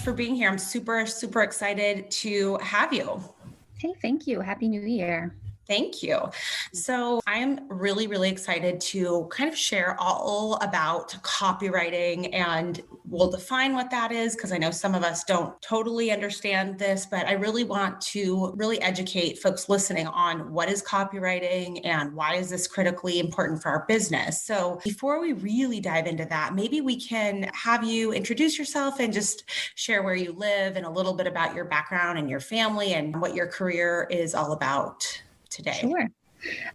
for being here. I'm super, super excited to have you. Hey, thank you. Happy New Year. Thank you. So I'm really, really excited to kind of share all about copywriting, and we'll define what that is because I know some of us don't totally understand this, but I really want to really educate folks listening on what is copywriting and why is this critically important for our business. So before we really dive into that, maybe we can have you introduce yourself and just share where you live and a little bit about your background and your family and what your career is all about today. Sure.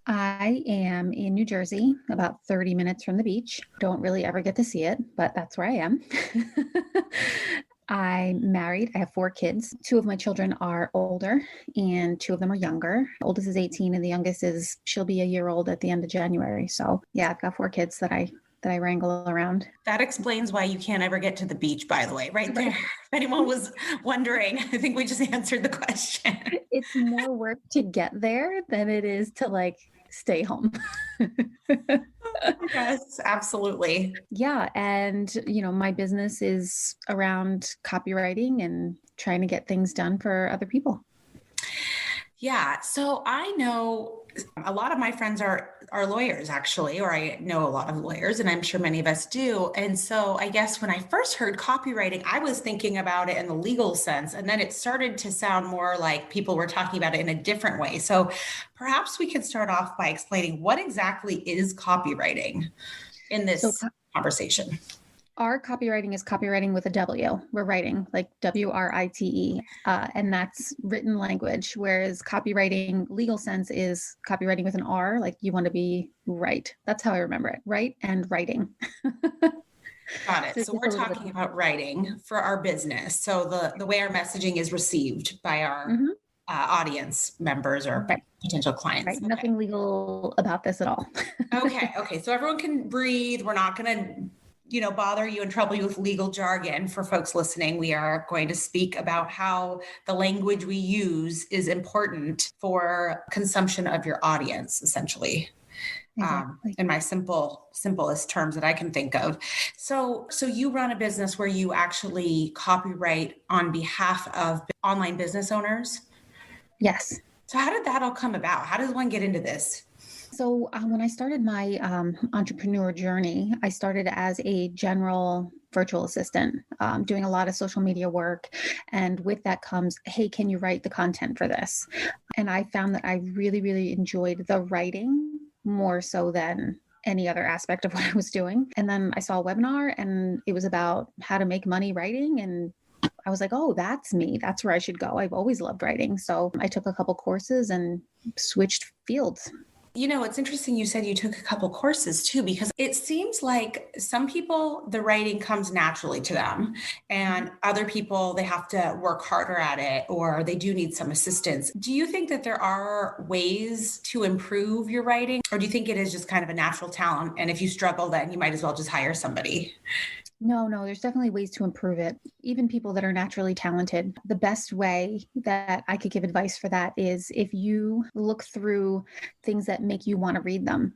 I am in New Jersey, about 30 minutes from the beach. Don't really ever get to see it, but that's where I am. I'm married. I have 4 kids. 2 of my children are older and 2 of them are younger. Oldest is 18 and the youngest she'll be a year old at the end of January. So yeah, I've got 4 kids that I wrangle around. That explains why you can't ever get to the beach, by the way, right there. If anyone was wondering, I think we just answered the question. It's more work to get there than it is to stay home. Yes, absolutely. Yeah. And, my business is around copywriting and trying to get things done for other people. Yeah. So I know a lot of my friends are lawyers, actually, or I know a lot of lawyers, and I'm sure many of us do. And so I guess when I first heard copywriting, I was thinking about it in the legal sense, and then it started to sound more like people were talking about it in a different way. So perhaps we could start off by explaining what exactly is copywriting in this conversation. Our copywriting is copywriting with a W. We're writing like WRITE, and that's written language, whereas copywriting, legal sense, is copywriting with an R, like you want to be right. That's how I remember it, right? And writing. Got it. So we're talking about writing for our business. So the way our messaging is received by our audience members or potential clients. Right. Okay. Nothing legal about this at all. Okay. So everyone can breathe. We're not going to bother you and trouble you with legal jargon. For folks listening, we are going to speak about how the language we use is important for consumption of your audience, essentially. Exactly. In my simplest terms that I can think of. So you run a business where you actually copyright on behalf of online business owners? Yes. So how did that all come about? How does one get into this? So when I started my entrepreneur journey, I started as a general virtual assistant, doing a lot of social media work. And with that comes, hey, can you write the content for this? And I found that I really, really enjoyed the writing more so than any other aspect of what I was doing. And then I saw a webinar and it was about how to make money writing. And I was like, oh, that's me. That's where I should go. I've always loved writing. So I took a couple courses and switched fields. It's interesting you said you took a couple courses too, because it seems like some people, the writing comes naturally to them, and other people, they have to work harder at it, or they do need some assistance. Do you think that there are ways to improve your writing, or do you think it is just kind of a natural talent? And if you struggle, then you might as well just hire somebody? No, there's definitely ways to improve it. Even people that are naturally talented, the best way that I could give advice for that is if you look through things that make you want to read them,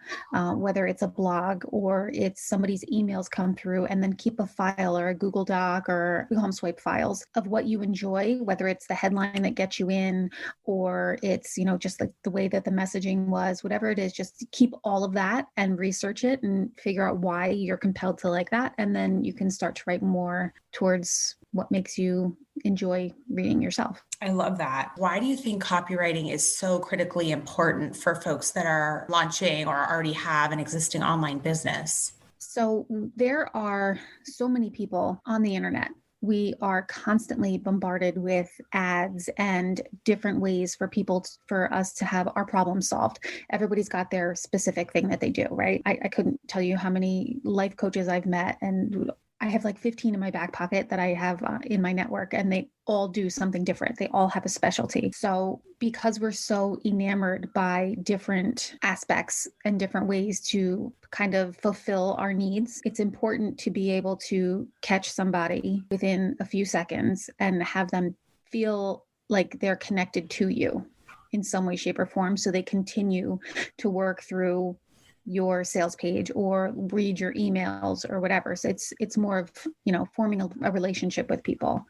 whether it's a blog or it's somebody's emails come through, and then keep a file or a Google Doc or home swipe files of what you enjoy, whether it's the headline that gets you in or it's, just like the way that the messaging was, whatever it is, just keep all of that and research it and figure out why you're compelled to like that. And then you can start to write more towards what makes you enjoy reading yourself. I love that. Why do you think copywriting is so critically important for folks that are launching or already have an existing online business? So there are so many people on the internet. We are constantly bombarded with ads and different ways for us to have our problems solved. Everybody's got their specific thing that they do, right? I couldn't tell you how many life coaches I've met, and I have like 15 in my back pocket that I have in my network, and they all do something different. They all have a specialty. So because we're so enamored by different aspects and different ways to kind of fulfill our needs, it's important to be able to catch somebody within a few seconds and have them feel like they're connected to you in some way, shape, or form, so they continue to work through your sales page or read your emails or whatever. So it's more of, forming a relationship with people.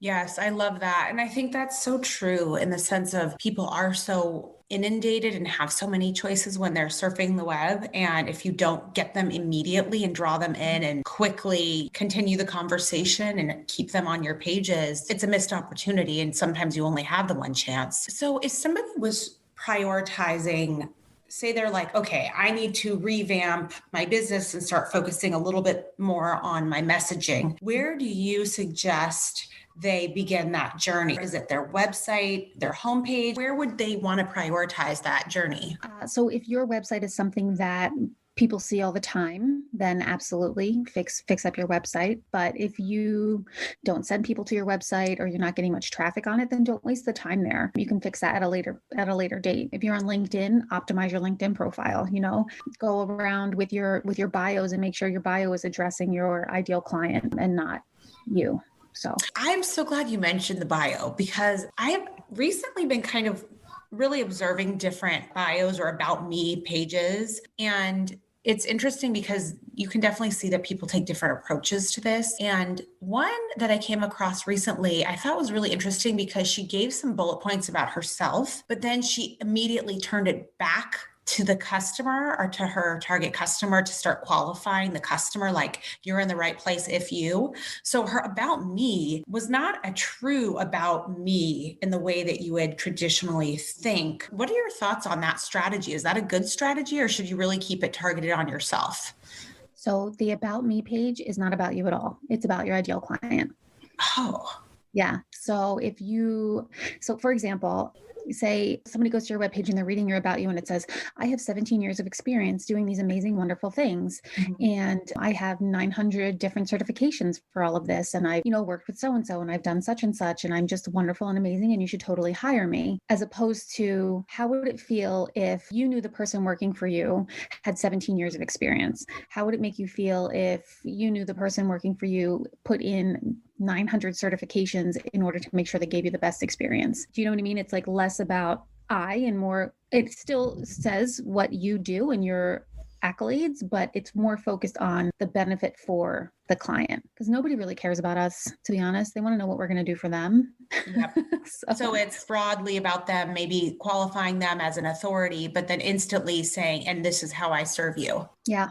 Yes, I love that. And I think that's so true in the sense of people are so inundated and have so many choices when they're surfing the web. And if you don't get them immediately and draw them in and quickly continue the conversation and keep them on your pages, it's a missed opportunity. And sometimes you only have the one chance. So if somebody was prioritizing, say they're like, okay, I need to revamp my business and start focusing a little bit more on my messaging, where do you suggest they begin that journey? Is it their website, their homepage? Where would they want to prioritize that journey? So if your website is something that people see all the time, then absolutely fix up your website. But if you don't send people to your website or you're not getting much traffic on it, then don't waste the time there. You can fix that at a later date. If you're on LinkedIn, optimize your LinkedIn profile, go around with your bios and make sure your bio is addressing your ideal client and not you. So I'm so glad you mentioned the bio, because I have recently been kind of really observing different bios or about me pages. And it's interesting because you can definitely see that people take different approaches to this. And one that I came across recently, I thought was really interesting because she gave some bullet points about herself, but then she immediately turned it back to the customer or to her target customer to start qualifying the customer, like, you're in the right place if you. So her about me was not a true about me in the way that you would traditionally think. What are your thoughts on that strategy? Is that a good strategy, or should you really keep it targeted on yourself? So the about me page is not about you at all. It's about your ideal client. Oh, yeah. So for example, say somebody goes to your webpage and they're reading your about you and it says, I have 17 years of experience doing these amazing, wonderful things. mm-hmm. And I have 900 different certifications for all of this. And I, worked with so-and-so and I've done such and such, and I'm just wonderful and amazing and you should totally hire me. As opposed to, how would it feel if you knew the person working for you had 17 years of experience? How would it make you feel if you knew the person working for you put in 900 certifications in order to make sure they gave you the best experience? Do you know what I mean? It's like less about I and more, it still says what you do and your accolades, but it's more focused on the benefit for the client, because nobody really cares about us, to be honest. They want to know what we're going to do for them. Yep. So it's broadly about them, maybe qualifying them as an authority, but then instantly saying, and this is how I serve you. Yeah.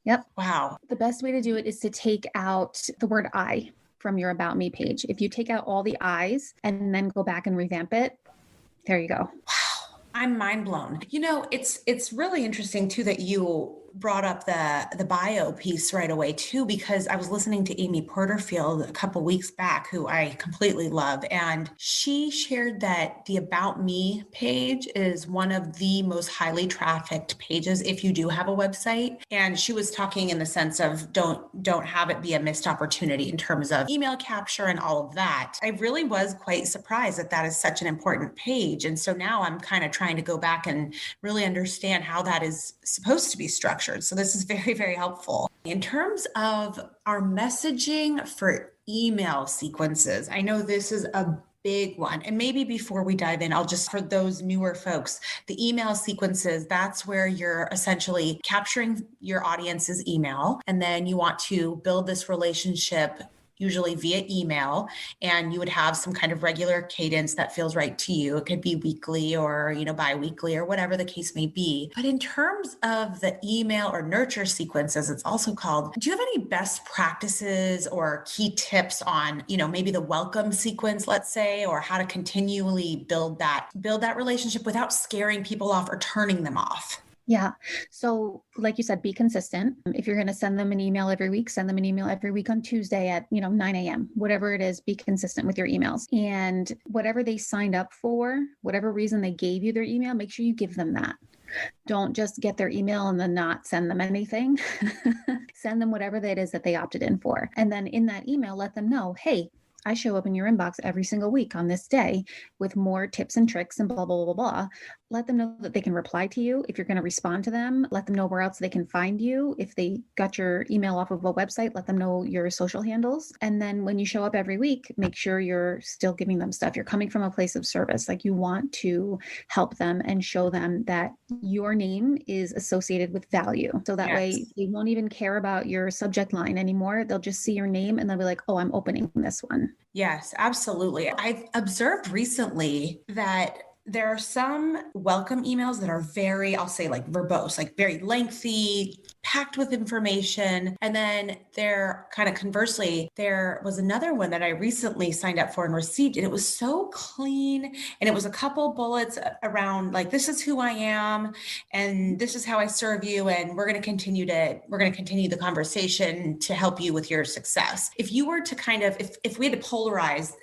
Yep. Wow. The best way to do it is to take out the word I from your about me page. If you take out all the I's and then go back and revamp it, there you go. Wow. I'm mind blown. It's really interesting too that you brought up the bio piece right away too, because I was listening to Amy Porterfield a couple weeks back, who I completely love, and she shared that the About Me page is one of the most highly trafficked pages if you do have a website. And she was talking in the sense of don't have it be a missed opportunity in terms of email capture and all of that. I really was quite surprised that that is such an important page. And so now I'm kind of trying to go back and really understand how that is supposed to be structured. So this is very, very helpful. In terms of our messaging for email sequences, I know this is a big one. And maybe before we dive in, I'll just, for those newer folks, the email sequences, that's where you're essentially capturing your audience's email. And then you want to build this relationship usually via email, and you would have some kind of regular cadence that feels right to you. It could be weekly or, bi-weekly or whatever the case may be. But in terms of the email or nurture sequence, as it's also called, do you have any best practices or key tips on, maybe the welcome sequence, let's say, or how to continually build that relationship without scaring people off or turning them off? Yeah. So like you said, be consistent. If you're going to send them an email every week, send them an email every week on Tuesday at, 9 a.m., whatever it is, be consistent with your emails. And whatever they signed up for, whatever reason they gave you their email, make sure you give them that. Don't just get their email and then not send them anything. Send them whatever that is that they opted in for. And then in that email, let them know, hey, I show up in your inbox every single week on this day with more tips and tricks and blah, blah, blah, blah. Let them know that they can reply to you if you're going to respond to them. Let them know where else they can find you. If they got your email off of a website, let them know your social handles. And then when you show up every week, make sure you're still giving them stuff. You're coming from a place of service. Like, you want to help them and show them that your name is associated with value. So that way they won't even care about your subject line anymore. They'll just see your name and they'll be like, oh, I'm opening this one. Yes, absolutely. I've observed recently that there are some welcome emails that are very, I'll say, like verbose, like very lengthy, packed with information. And then there, kind of conversely, there was another one that I recently signed up for and received, and it was so clean. And it was a couple bullets around like, this is who I am, and this is how I serve you. And we're going to continue the conversation to help you with your success. If you were to kind of, if we had to polarize,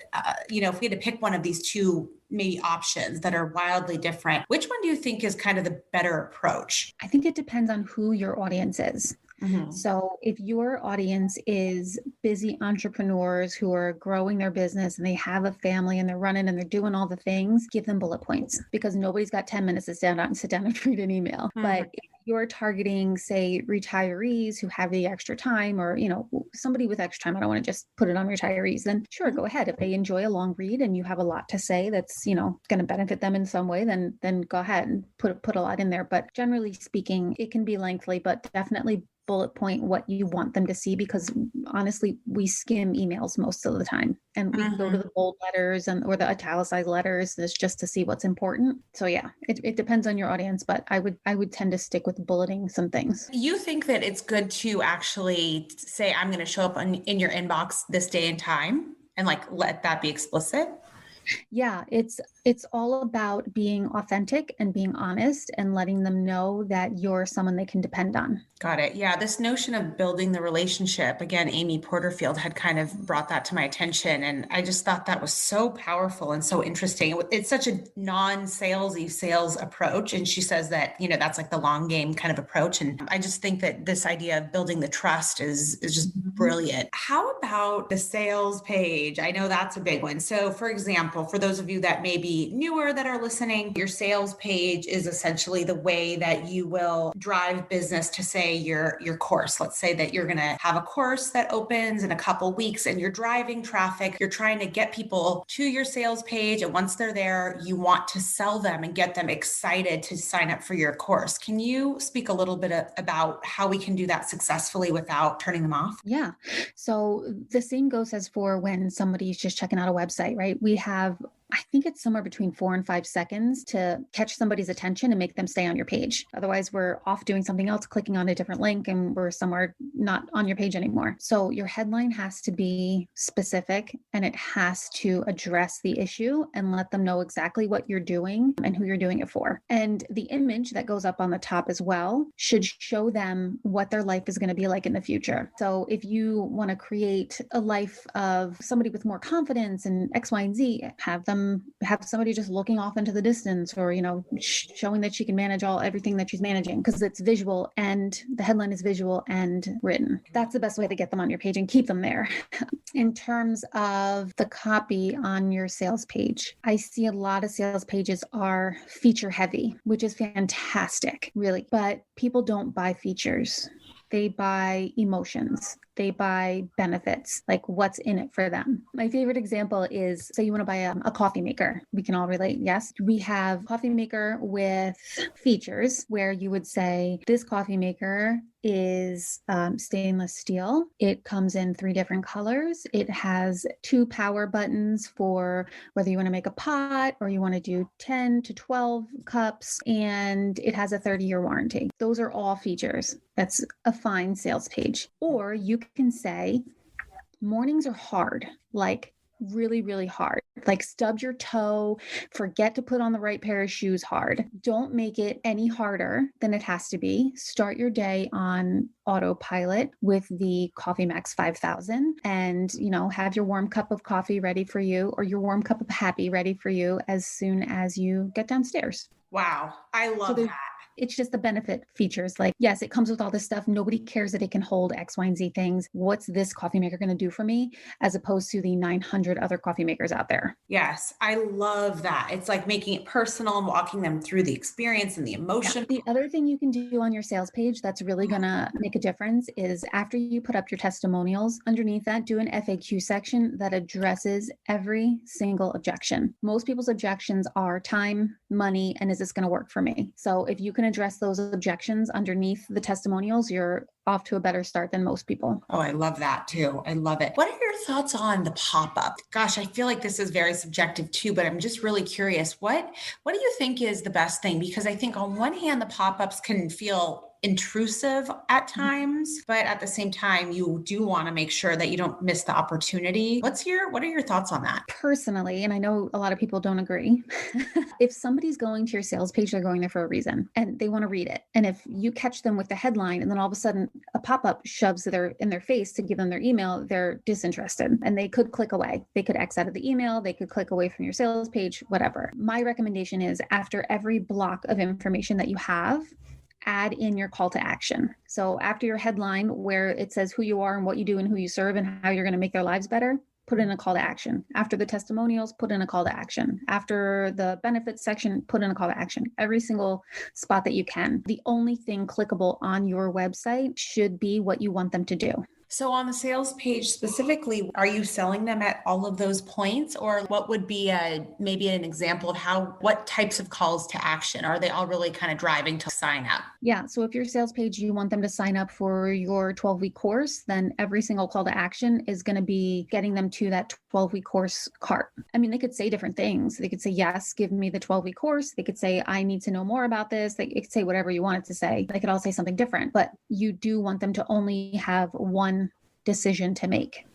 if we had to pick one of these two maybe options that are wildly different, which one do you think is kind of the better approach? I think it depends on who your audience is. Mm-hmm. So if your audience is busy entrepreneurs who are growing their business and they have a family and they're running and they're doing all the things, give them bullet points, because nobody's got 10 minutes to stand out and sit down and read an email. Mm-hmm. But if you're targeting, say, retirees who have the extra time, or, somebody with extra time, I don't want to just put it on retirees, then sure, go ahead. If they enjoy a long read and you have a lot to say that's, going to benefit them in some way, then go ahead and put a lot in there. But generally speaking, it can be lengthy, but definitely bullet point what you want them to see, because honestly, we skim emails most of the time and we go to the bold letters or the italicized letters just to see what's important. So yeah, it depends on your audience, but I would tend to stick with bulleting some things. You think that it's good to actually say, I'm going to show up in your inbox this day and time, and like, let that be explicit? Yeah, it's all about being authentic and being honest and letting them know that you're someone they can depend on. Got it. Yeah. This notion of building the relationship, again, Amy Porterfield had kind of brought that to my attention. And I just thought that was so powerful and so interesting. It's such a non-salesy sales approach. And she says that, that's like the long game kind of approach. And I just think that this idea of building the trust is just brilliant. How about the sales page? I know that's a big one. So for example, for those of you that may be newer that are listening, your sales page is essentially the way that you will drive business to, say, your course. Let's say that you're going to have a course that opens in a couple weeks and you're driving traffic. You're trying to get people to your sales page. And once they're there, you want to sell them and get them excited to sign up for your course. Can you speak a little bit about how we can do that successfully without turning them off? Yeah. So the same goes as for when somebody's just checking out a website, right? We have, I think it's somewhere between 4 and 5 seconds to catch somebody's attention and make them stay on your page. Otherwise, we're off doing something else, clicking on a different link, and we're somewhere not on your page anymore. So your headline has to be specific and it has to address the issue and let them know exactly what you're doing and who you're doing it for. And the image that goes up on the top as well should show them what their life is going to be like in the future. So if you want to create a life of somebody with more confidence and X, Y, and Z, have somebody just looking off into the distance, or, showing that she can manage everything that she's managing, because it's visual, and the headline is visual and written. That's the best way to get them on your page and keep them there. In terms of the copy on your sales page, I see a lot of sales pages are feature heavy, which is fantastic, really, but people don't buy features. They buy emotions. They buy benefits, like what's in it for them. My favorite example is, say you want to buy a coffee maker. We can all relate. Yes, we have a coffee maker with features where you would say, this coffee maker is stainless steel. It comes in 3 different colors. It has 2 power buttons for whether you want to make a pot or you want to do 10 to 12 cups, and it has a 30-year warranty. Those are all features. That's a fine sales page. Or you can say, mornings are hard, like really, really hard. Like stub your toe, forget to put on the right pair of shoes hard. Don't make it any harder than it has to be. Start your day on autopilot with the Coffee Max 5000 and, have your warm cup of coffee ready for you, or your warm cup of happy ready for you as soon as you get downstairs. Wow. I love that. It's just the benefit features. Like, yes, it comes with all this stuff. Nobody cares that it can hold X, Y, and Z things. What's this coffee maker going to do for me, as opposed to the 900 other coffee makers out there? Yes, I love that. It's like making it personal and walking them through the experience and the emotion. The other thing you can do on your sales page that's really going to make a difference is, after you put up your testimonials, underneath that, do an FAQ section that addresses every single objection. Most people's objections are time, money, and is this going to work for me? So if you can address those objections underneath the testimonials, you're off to a better start than most people. Oh, I love that too. I love it. What are your thoughts on the pop-up? Gosh, I feel like this is very subjective too, but I'm just really curious. What do you think is the best thing? Because I think on one hand, the pop-ups can feel intrusive at times, but at the same time, you do want to make sure that you don't miss the opportunity. What are your thoughts on that? Personally, and I know a lot of people don't agree, if somebody's going to your sales page, they're going there for a reason and they want to read it. And if you catch them with the headline and then all of a sudden a pop-up shoves in their face to give them their email, they're disinterested and they could click away. They could X out of the email, they could click away from your sales page, whatever. My recommendation is, after every block of information that you have, add in your call to action. So after your headline, where it says who you are and what you do and who you serve and how you're going to make their lives better, put in a call to action. After the testimonials, put in a call to action. After the benefits section, put in a call to action. Every single spot that you can. The only thing clickable on your website should be what you want them to do. So on the sales page specifically, are you selling them at all of those points, or what would be maybe an example of what types of calls to action? Are they all really kind of driving to sign up? Yeah. So if your sales page, you want them to sign up for your 12-week course, then every single call to action is going to be getting them to that 12-week course cart. I mean, they could say different things. They could say, yes, give me the 12-week course. They could say, I need to know more about this. They could say whatever you want it to say. They could all say something different, but you do want them to only have one decision to make.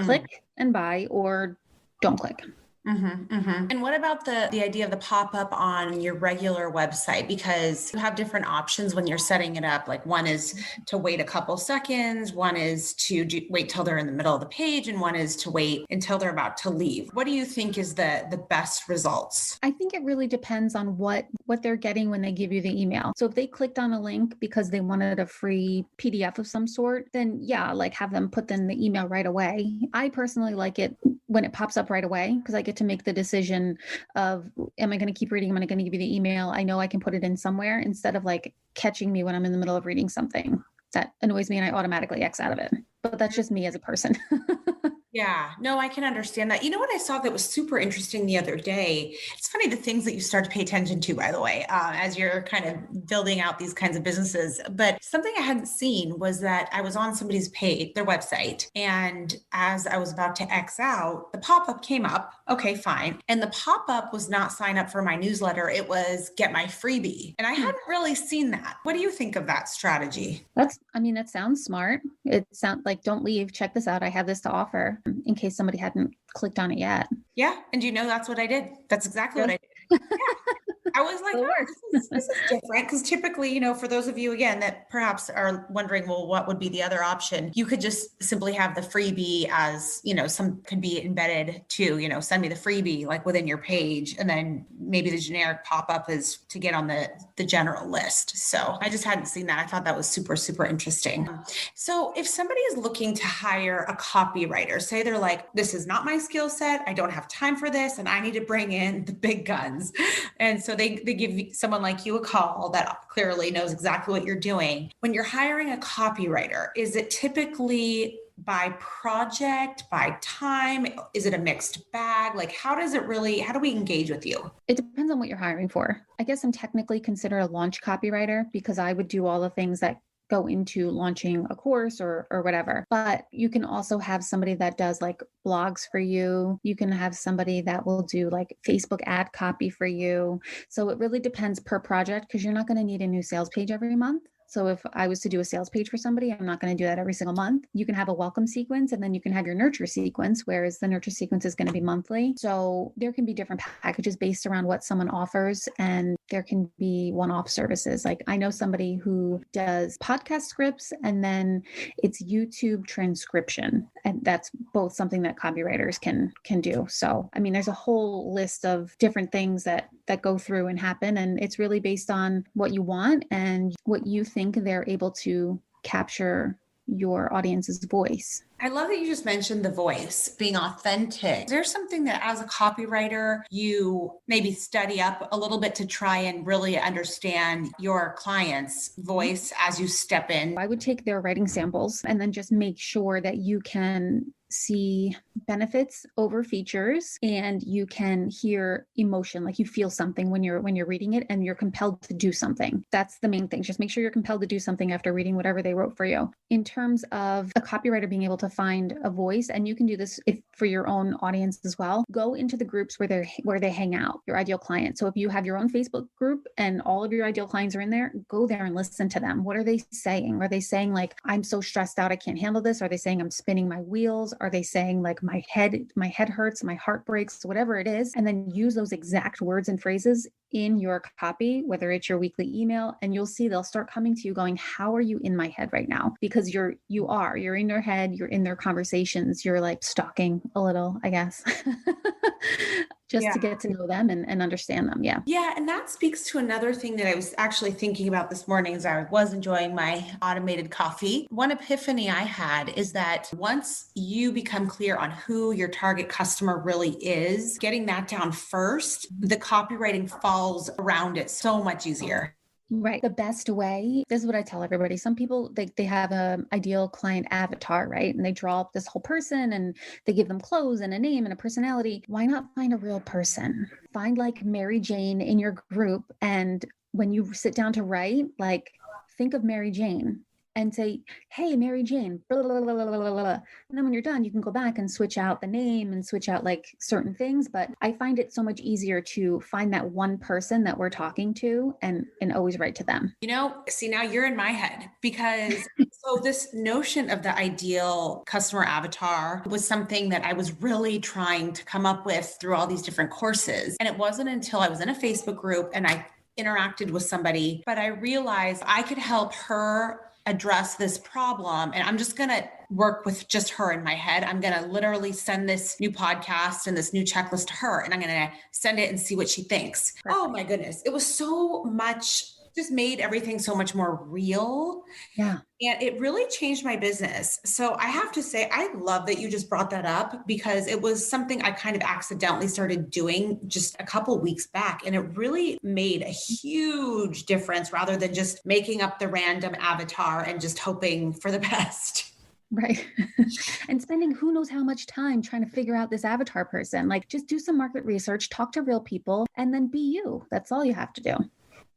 Click and buy, or don't click. And what about the idea of the pop-up on your regular website? Because you have different options when you're setting it up. Like, one is to wait a couple seconds, one is to wait till they're in the middle of the page, and one is to wait until they're about to leave. What do you think is the best results? I think it really depends on what they're getting when they give you the email. So if they clicked on a link because they wanted a free PDF of some sort, then yeah, like, have them put in the email right away. I personally like it when it pops up right away, because I get to make the decision of, am I going to keep reading? Am I going to give you the email? I know I can put it in somewhere, instead of like catching me when I'm in the middle of reading something. That annoys me and I automatically X out of it. But that's just me as a person. Yeah, no, I can understand that. You know what I saw that was super interesting the other day? It's funny, the things that you start to pay attention to, by the way, as you're kind of building out these kinds of businesses. But something I hadn't seen was that I was on somebody's page, their website, and as I was about to X out, the pop-up came up. Okay, fine. And the pop-up was not sign up for my newsletter. It was get my freebie. And I hadn't really seen that. What do you think of that strategy? That sounds smart. It sounds like, don't leave, check this out. I have this to offer, in case somebody hadn't clicked on it yet. Yeah. And you know, that's what I did. That's exactly what I did. Yeah. I was like, this is different, because typically, you know, for those of you, again, that perhaps are wondering, well, what would be the other option? You could just simply have the freebie as, you know, some could be embedded to, you know, send me the freebie like within your page. And then maybe the generic pop-up is to get on the general list. So I just hadn't seen that. I thought that was super, super interesting. So if somebody is looking to hire a copywriter, say they're like, this is not my skill set, I don't have time for this, and I need to bring in the big guns. And so they give someone like you a call that clearly knows exactly what you're doing. When you're hiring a copywriter, is it typically by project, by time? Is it a mixed bag? Like, how do we engage with you? It depends on what you're hiring for. I guess I'm technically considered a launch copywriter, because I would do all the things that go into launching a course or whatever. But you can also have somebody that does like blogs for you. You can have somebody that will do like Facebook ad copy for you. So it really depends per project, because you're not going to need a new sales page every month. So if I was to do a sales page for somebody, I'm not going to do that every single month. You can have a welcome sequence, and then you can have your nurture sequence, whereas the nurture sequence is going to be monthly. So there can be different packages based around what someone offers, and there can be one-off services. Like, I know somebody who does podcast scripts, and then it's YouTube transcription. And that's both something that copywriters can do. So, I mean, there's a whole list of different things that that go through and happen. And it's really based on what you want and what you think they're able to capture your audience's voice. I love that you just mentioned the voice, being authentic. Is there something that as a copywriter, you maybe study up a little bit to try and really understand your client's voice as you step in? I would take their writing samples and then just make sure that you can see benefits over features and you can hear emotion, like you feel something when you're reading it and you're compelled to do something. That's the main thing. Just make sure you're compelled to do something after reading whatever they wrote for you. In terms of a copywriter being able to find a voice, and you can do this for your own audience as well, go into the groups where they hang out, your ideal client. So if you have your own Facebook group and all of your ideal clients are in there, go there and listen to them. What are they saying? Are they saying like, I'm so stressed out, I can't handle this? Are they saying I'm spinning my wheels? Are they saying like my head hurts, my heart breaks, whatever it is? And then use those exact words and phrases in your copy, whether it's your weekly email, and you'll see they'll start coming to you going, how are you in my head right now? Because you're in their head, you're in their conversations, you're like stalking a little, I guess. Just to get to know them and understand them. Yeah. Yeah. And that speaks to another thing that I was actually thinking about this morning as I was enjoying my automated coffee. One epiphany I had is that once you become clear on who your target customer really is, getting that down first, the copywriting falls around it so much easier. Right. The best way, this is what I tell everybody. Some people, they have an ideal client avatar, right? And they draw up this whole person and they give them clothes and a name and a personality. Why not find a real person? Find like Mary Jane in your group. And when you sit down to write, like think of Mary Jane and say, hey, Mary Jane, blah, blah, blah, blah, blah, blah. And then when you're done, you can go back and switch out the name and switch out like certain things. But I find it so much easier to find that one person that we're talking to and always write to them. See, now you're in my head because so this notion of the ideal customer avatar was something that I was really trying to come up with through all these different courses. And it wasn't until I was in a Facebook group and I interacted with somebody, but I realized I could help her address this problem. And I'm just going to work with just her in my head. I'm going to literally send this new podcast and this new checklist to her, and I'm going to send it and see what she thinks. Perfect. Oh my goodness. It was so much, just made everything so much more real. Yeah. And it really changed my business. So I have to say, I love that you just brought that up because it was something I kind of accidentally started doing just a couple of weeks back. And it really made a huge difference rather than just making up the random avatar and just hoping for the best. Right. And spending who knows how much time trying to figure out this avatar person. Like just do some market research, talk to real people, and then be you. That's all you have to do.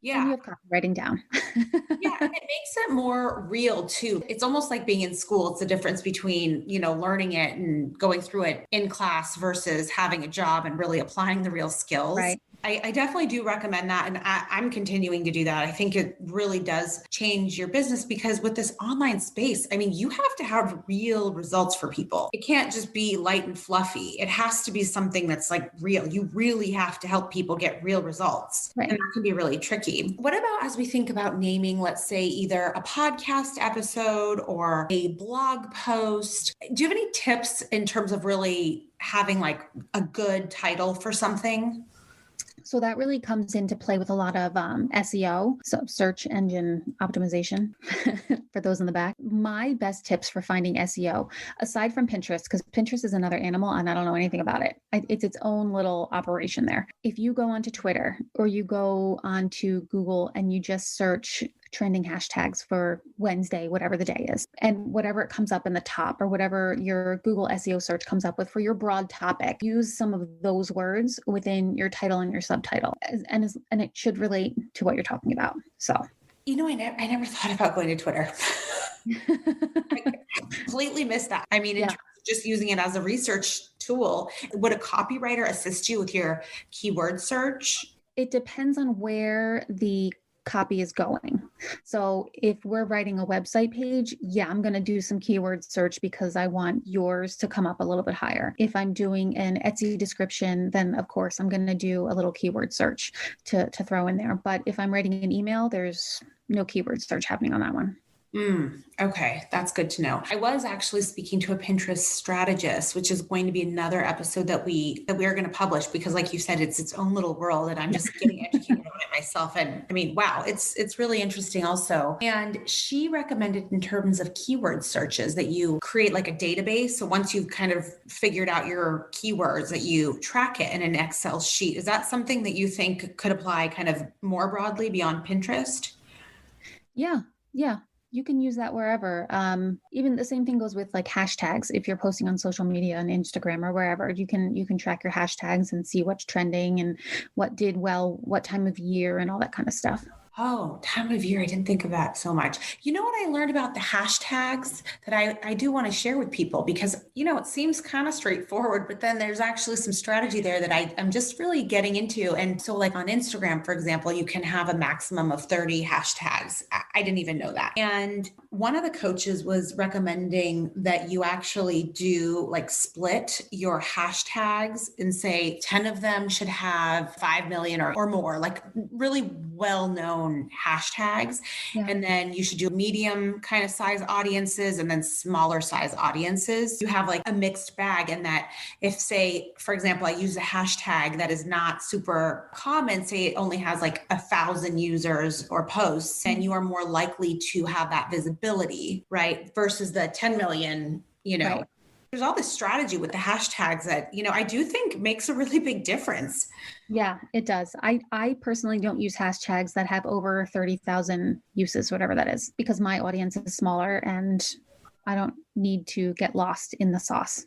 Yeah. And you have copywriting down. Yeah. And it makes it more real too. It's almost like being in school. It's the difference between, learning it and going through it in class versus having a job and really applying the real skills. Right. I definitely do recommend that. And I'm continuing to do that. I think it really does change your business because with this online space, you have to have real results for people. It can't just be light and fluffy. It has to be something that's like real. You really have to help people get real results. Right. And that can be really tricky. What about as we think about naming, let's say either a podcast episode or a blog post? Do you have any tips in terms of really having like a good title for something? So that really comes into play with a lot of SEO, so search engine optimization for those in the back. My best tips for finding SEO, aside from Pinterest, because Pinterest is another animal and I don't know anything about it. It's its own little operation there. If you go onto Twitter or you go onto Google and you just search trending hashtags for Wednesday, whatever the day is, and whatever it comes up in the top or whatever your Google SEO search comes up with for your broad topic, use some of those words within your title and your subtitle, and it should relate to what you're talking about. So, I never thought about going to Twitter. I completely missed that. In terms of just using it as a research tool, would a copywriter assist you with your keyword search? It depends on where the copy is going. So if we're writing a website page, I'm going to do some keyword search because I want yours to come up a little bit higher. If I'm doing an Etsy description, then of course I'm going to do a little keyword search to throw in there. But if I'm writing an email, there's no keyword search happening on that one. Okay, that's good to know. I was actually speaking to a Pinterest strategist, which is going to be another episode that we are going to publish because, like you said, it's its own little world, and I'm just getting educated on it myself. And I mean, wow, it's really interesting also. And she recommended in terms of keyword searches that you create like a database. So once you've kind of figured out your keywords, that you track it in an Excel sheet. Is that something that you think could apply kind of more broadly beyond Pinterest? Yeah. Yeah. You can use that wherever. Even the same thing goes with like hashtags. If you're posting on social media on Instagram or wherever, you can track your hashtags and see what's trending and what did well, what time of year and all that kind of stuff. Oh, time of year. I didn't think of that so much. You know what I learned about the hashtags that I do want to share with people because, it seems kind of straightforward, but then there's actually some strategy there that I'm just really getting into. And so like on Instagram, for example, you can have a maximum of 30 hashtags. I didn't even know that. And one of the coaches was recommending that you actually do like split your hashtags and say 10 of them should have 5 million or more, like really well-known hashtags. Yeah. And then you should do medium kind of size audiences and then smaller size audiences. You have like a mixed bag, and that if, say, for example, I use a hashtag that is not super common, say it only has like 1,000 users or posts, and you are more likely to have that visibility, right? Versus the 10 million, Right. There's all this strategy with the hashtags that, I do think makes a really big difference. Yeah, it does. I personally don't use hashtags that have over 30,000 uses, whatever that is, because my audience is smaller and I don't need to get lost in the sauce.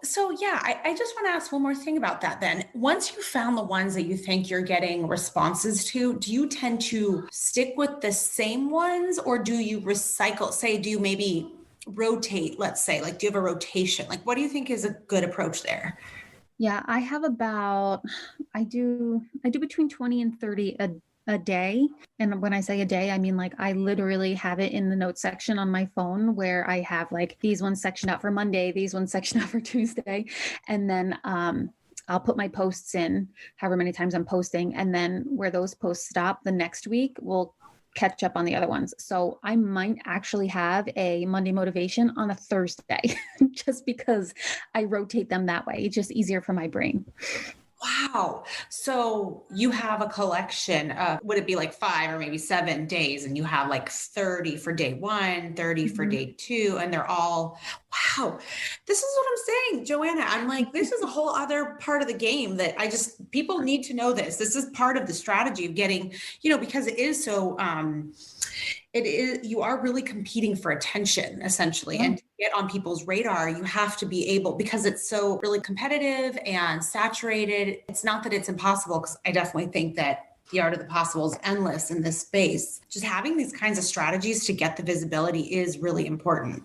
So yeah, I just want to ask one more thing about that then. Once you found the ones that you think you're getting responses to, do you tend to stick with the same ones or do you recycle? Say, do you maybe rotate, let's say, like, do you have a rotation? Like, what do you think is a good approach there? Yeah, I do between 20 and 30 a day. And when I say a day, I mean like I literally have it in the notes section on my phone where I have like these ones sectioned out for Monday, these ones sectioned out for Tuesday. And then I'll put my posts in however many times I'm posting. And then where those posts stop the next week, we'll catch up on the other ones. So I might actually have a Monday motivation on a Thursday just because I rotate them that way. It's just easier for my brain. Wow. So you have a collection of, would it be like 5 or maybe 7 days? And you have like 30 for day 1, 30 for Mhm. day 2, and they're all, wow. This is what I'm saying, Joanna. I'm like, this is a whole other part of the game that people need to know this. This is part of the strategy of getting, because it is so, you are really competing for attention essentially. Yeah. And to get on people's radar, you have to be able, because it's so really competitive and saturated. It's not that it's impossible, because I definitely think that the art of the possible is endless in this space. Just having these kinds of strategies to get the visibility is really important.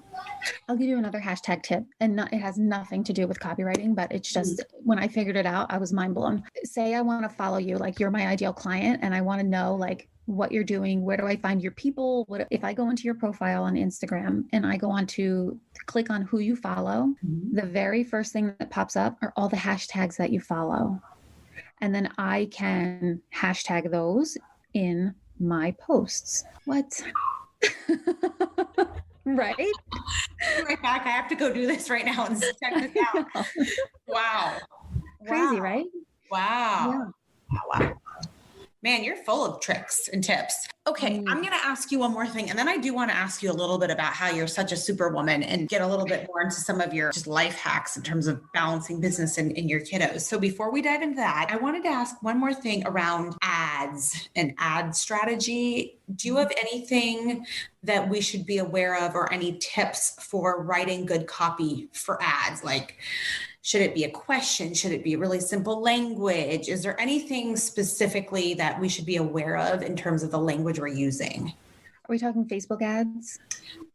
I'll give you another hashtag tip, and it has nothing to do with copywriting, but it's just when I figured it out, I was mind blown. Say I want to follow you, like you're my ideal client, and I want to know like what you're doing. Where do I find your people? What if I go into your profile on Instagram and I go on to click on who you follow? The very first thing that pops up are all the hashtags that you follow, and then I can hashtag those in my posts. What? Right? Right back. I have to go do this right now and check this out. Wow. Crazy, Wow. right? Wow. Yeah. Wow. Man, you're full of tricks and tips. Okay, I'm going to ask you one more thing. And then I do want to ask you a little bit about how you're such a superwoman and get a little bit more into some of your just life hacks in terms of balancing business and your kiddos. So before we dive into that, I wanted to ask one more thing around ads and ad strategy. Do you have anything that we should be aware of or any tips for writing good copy for ads? Like, should it be a question? Should it be really simple language? Is there anything specifically that we should be aware of in terms of the language we're using? Are we talking Facebook ads?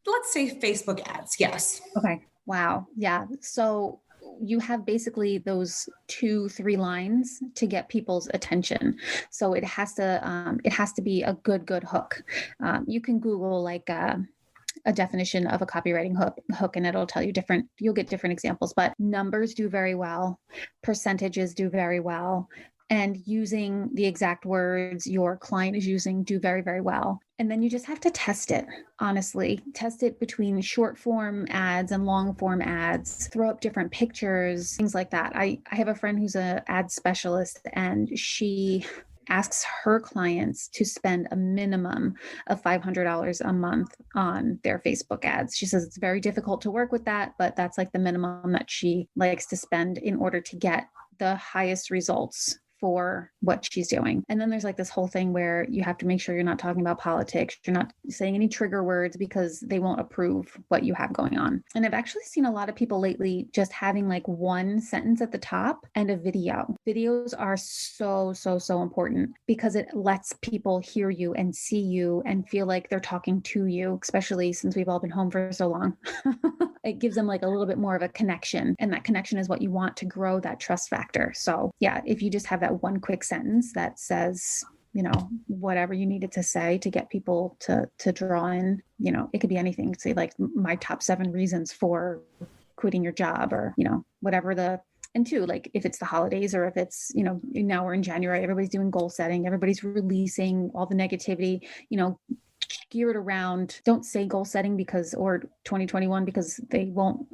Let's say Facebook ads. Yes. Okay. Wow. Yeah. So you have basically those 2-3 lines to get people's attention. So it has to be a good hook. You can Google like a definition of a copywriting hook and it'll tell you you'll get different examples, but numbers do very well. Percentages do very well. and using the exact words your client is using do very, very well. And then you just have to test it, honestly. Test it between short form ads and long form ads, throw up different pictures, things like that. I have a friend who's an ad specialist, and she asks her clients to spend a minimum of $500 a month on their Facebook ads. She says it's very difficult to work with that, but that's like the minimum that she likes to spend in order to get the highest results for what she's doing. And then there's like this whole thing where you have to make sure you're not talking about politics, you're not saying any trigger words because they won't approve what you have going on. And I've actually seen a lot of people lately just having like one sentence at the top and a video. Videos are so important because it lets people hear you and see you and feel like they're talking to you, especially since we've all been home for so long. It gives them like a little bit more of a connection, and that connection is what you want to grow that trust factor. So yeah, if you just have that one quick sentence that says, whatever you needed to say to get people to draw in, it could be anything. Say like my top 7 reasons for quitting your job, or, whatever and two, like if it's the holidays, or if it's, now we're in January, everybody's doing goal setting, everybody's releasing all the negativity, gear it around, don't say goal setting or 2021 because they won't,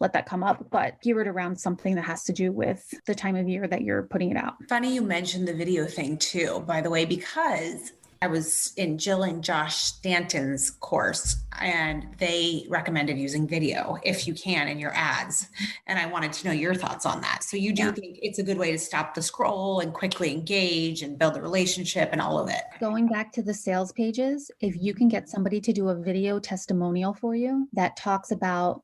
let that come up, but gear it around something that has to do with the time of year that you're putting it out. Funny you mentioned the video thing too, by the way, because I was in Jill and Josh Stanton's course, and they recommended using video if you can in your ads. And I wanted to know your thoughts on that. So you do think it's a good way to stop the scroll and quickly engage and build a relationship and all of it? Going back to the sales pages, if you can get somebody to do a video testimonial for you that talks about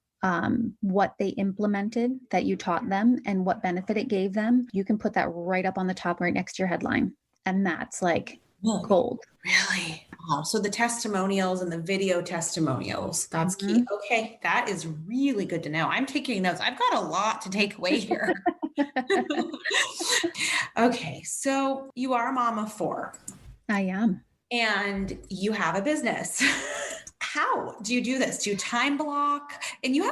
what they implemented that you taught them and what benefit it gave them, you can put that right up on the top, right next to your headline. And that's like gold. Really? Oh, so the testimonials and the video testimonials, that's key. Okay. That is really good to know. I'm taking notes. I've got a lot to take away here. Okay. So you are a mom of 4. I am. And you have a business. How do you do this? Do you time block? And you've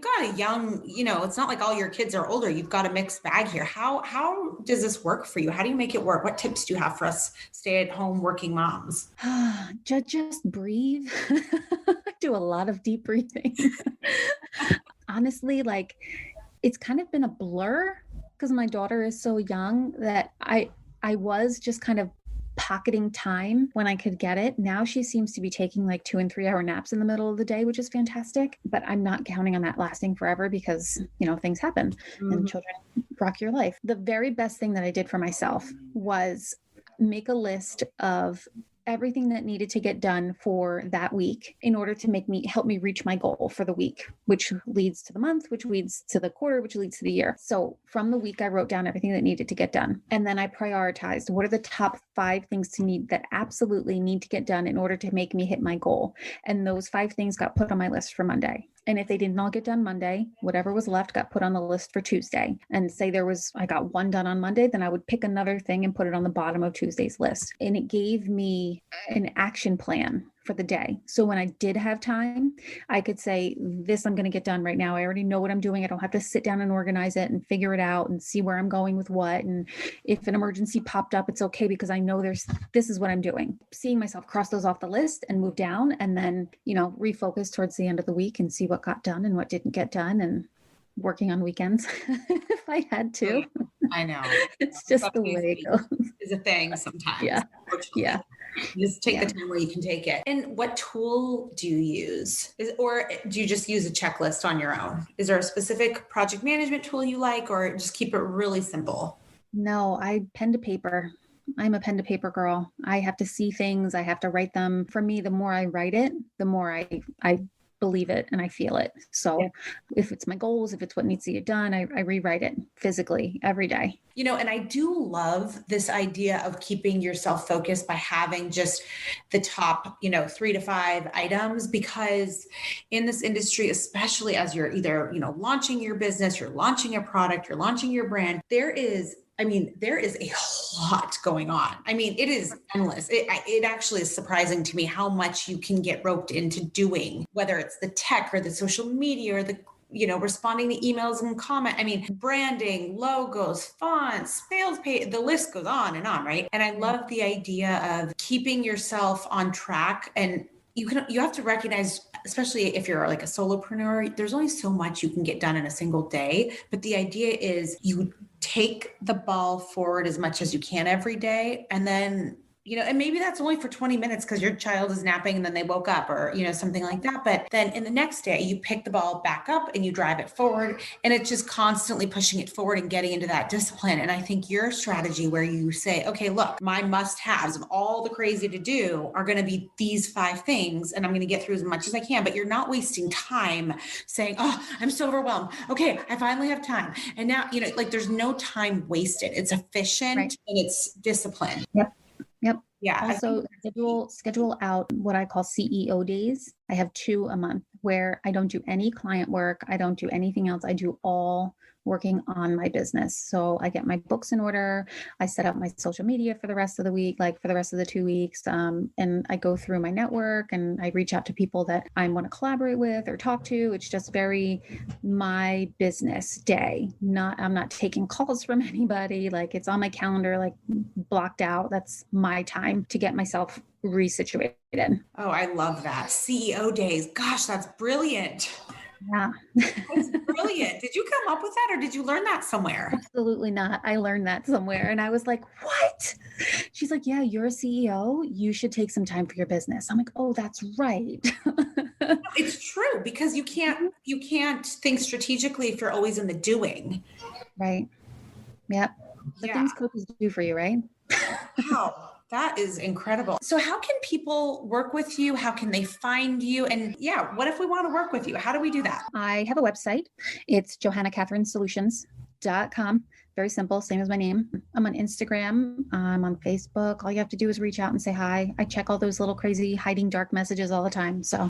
got a young, it's not like all your kids are older. You've got a mixed bag here. How does this work for you? How do you make it work? What tips do you have for us stay-at-home working moms? Just breathe. Do a lot of deep breathing. Honestly, like it's kind of been a blur because my daughter is so young that I was just kind of pocketing time when I could get it. Now she seems to be taking like 2 and 3 hour naps in the middle of the day, which is fantastic, but I'm not counting on that lasting forever because, things happen and children rock your life. The very best thing that I did for myself was make a list of everything that needed to get done for that week in order to help me reach my goal for the week, which leads to the month, which leads to the quarter, which leads to the year. So from the week, I wrote down everything that needed to get done. And then I prioritized what are the top 5 things that absolutely need to get done in order to make me hit my goal. And those 5 things got put on my list for Monday. And if they did not get done Monday, whatever was left got put on the list for Tuesday. And say I got 1 done on Monday, then I would pick another thing and put it on the bottom of Tuesday's list. And it gave me an action plan for the day. So when I did have time, I could say, this I'm going to get done right now. I already know what I'm doing. I don't have to sit down and organize it and figure it out and see where I'm going with what. And if an emergency popped up, it's okay because I know this is what I'm doing. Seeing myself cross those off the list and move down, and then, refocus towards the end of the week and see what got done and what didn't get done, and working on weekends if I had to. I know. It's just the way it goes. Is a thing sometimes. Yeah. Just take the time where you can take it. And what tool do you use? Or do you just use a checklist on your own? Is there a specific project management tool you like, or just keep it really simple? No, pen to paper. I'm a pen to paper girl. I have to see things. I have to write them. For me, the more I write it, the more I believe it and I feel it. So if it's my goals, if it's what needs to get done, I rewrite it physically every day. And I do love this idea of keeping yourself focused by having just the top, 3 to 5 items, because in this industry, especially as you're either, launching your business, you're launching a product, you're launching your brand, there is a lot going on. It is endless. It actually is surprising to me how much you can get roped into doing, whether it's the tech or the social media or the responding to emails and comment. I mean, branding, logos, fonts, sales page, the list goes on and on, right? And I love the idea of keeping yourself on track. And you have to recognize, especially if you're like a solopreneur, there's only so much you can get done in a single day. But the idea is you take the ball forward as much as you can every day. And then, and maybe that's only for 20 minutes because your child is napping and then they woke up or, something like that. But then in the next day, you pick the ball back up and you drive it forward, and it's just constantly pushing it forward and getting into that discipline. And I think your strategy where you say, okay, look, my must-haves of all the crazy to do are going to be these 5 things, and I'm going to get through as much as I can, but you're not wasting time saying, oh, I'm so overwhelmed. Okay, I finally have time. And now, there's no time wasted. It's efficient, right, and it's discipline. Yep. Yeah. Also, schedule out what I call CEO days. I have 2 a month where I don't do any client work. I don't do anything else. I do all working on my business. So I get my books in order. I set up my social media for the rest of the week, like for the rest of the 2 weeks. And I go through my network and I reach out to people that I want to collaborate with or talk to. It's just very my business day. I'm not taking calls from anybody. Like it's on my calendar, like blocked out. That's my time to get myself resituated. Oh, I love that. CEO days. Gosh, that's brilliant. Yeah. That's brilliant. Did you come up with that or did you learn that somewhere? Absolutely not. I learned that somewhere. And I was like, what? She's like, yeah, you're a CEO. You should take some time for your business. I'm like, oh, that's right. No, it's true because you can't think strategically if you're always in the doing. Right. Yep. The things coaches do for you, right? Wow. That is incredible. So how can people work with you? How can they find you? And what if we want to work with you? How do we do that? I have a website. It's johannakatherinesolutions.com. Very simple, same as my name. I'm on Instagram. I'm on Facebook. All you have to do is reach out and say hi. I check all those little crazy hiding dark messages all the time. So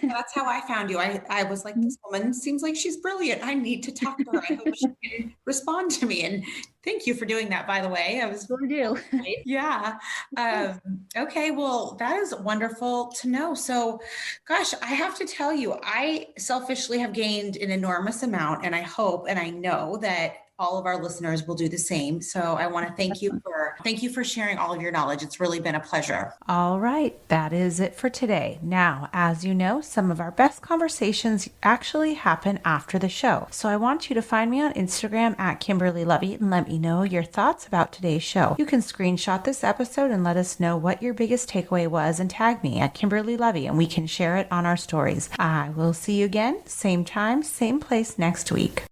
that's how I found you. I was like, this woman seems like she's brilliant. I need to talk to her. I hope she can respond to me. And thank you for doing that, by the way. I was sure do. Yeah. Okay. Well, that is wonderful to know. So, gosh, I have to tell you, I selfishly have gained an enormous amount, and I hope and I know that all of our listeners will do the same. So I want to thank you for sharing all of your knowledge. It's really been a pleasure. All right. That is it for today. Now, as you know, some of our best conversations actually happen after the show. So I want you to find me on Instagram at Kimberly Lovey and let me know your thoughts about today's show. You can screenshot this episode and let us know what your biggest takeaway was and tag me at Kimberly Lovey and we can share it on our stories. I will see you again, same time, same place next week.